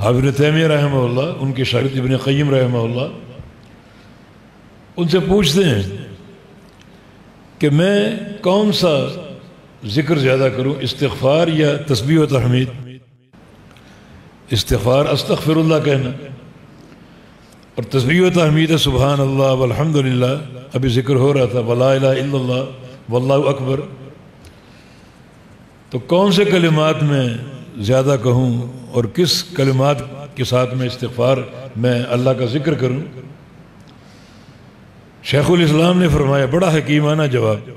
ابن تیمیہ رحمہ اللہ، ان کے شاگرد ابن قیم رحمہ اللہ، ان سے پوچھتے ہیں کہ میں کون سا ذکر زیادہ کروں، استغفار یا تسبیح و تحمید؟ استغفار استغفر اللہ کہنا، اور تسبیح و تحمید ہے سبحان اللہ والحمدللہ، ابھی ذکر ہو رہا تھا، ولا الہ الا اللہ واللہ اکبر۔ تو کون سے کلمات میں زیادہ کہوں اور کس کلمات کے ساتھ میں استغفار میں اللہ کا ذکر کروں؟ شیخ الاسلام نے فرمایا، بڑا حکیمانہ جواب،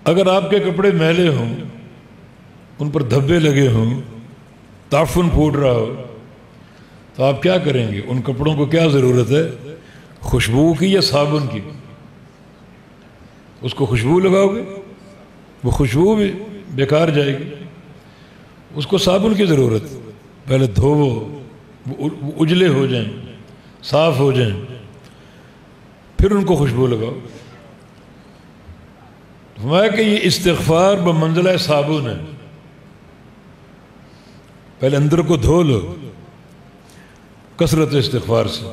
اگر آپ کے کپڑے میلے ہوں، ان پر دھبے لگے ہوں، تعفن پھوٹ رہا ہو، تو آپ کیا کریں گے؟ ان کپڑوں کو کیا ضرورت ہے؟ خوشبو کی یا صابن کی؟ اس کو خوشبو لگاؤ گے، وہ خوشبو بھی بیکار جائے گی، اس کو صابن کی ضرورت، پہلے دھوو، وہ اجلے ہو جائیں، صاف ہو جائیں، پھر ان کو خوشبو لگاؤ۔ فرمایا کہ یہ استغفار بمنزلہ صابن ہے، پہلے اندر کو دھو لو کثرت استغفار سے،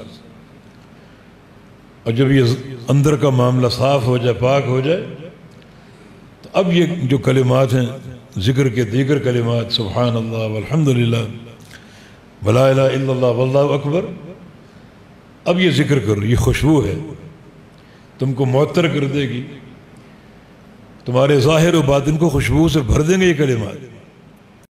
اور جب یہ اندر کا معاملہ صاف ہو جائے، پاک ہو جائے، تو اب یہ جو کلمات ہیں ذکر کے دیگر کلمات، سبحان اللہ والحمدللہ ولا الہ الا اللہ واللہ اکبر، اب یہ ذکر کرو، یہ خوشبو ہے، تم کو معطر کر دے گی، تمہارے ظاہر و باطن کو خوشبو سے بھر دیں گے یہ کلمات۔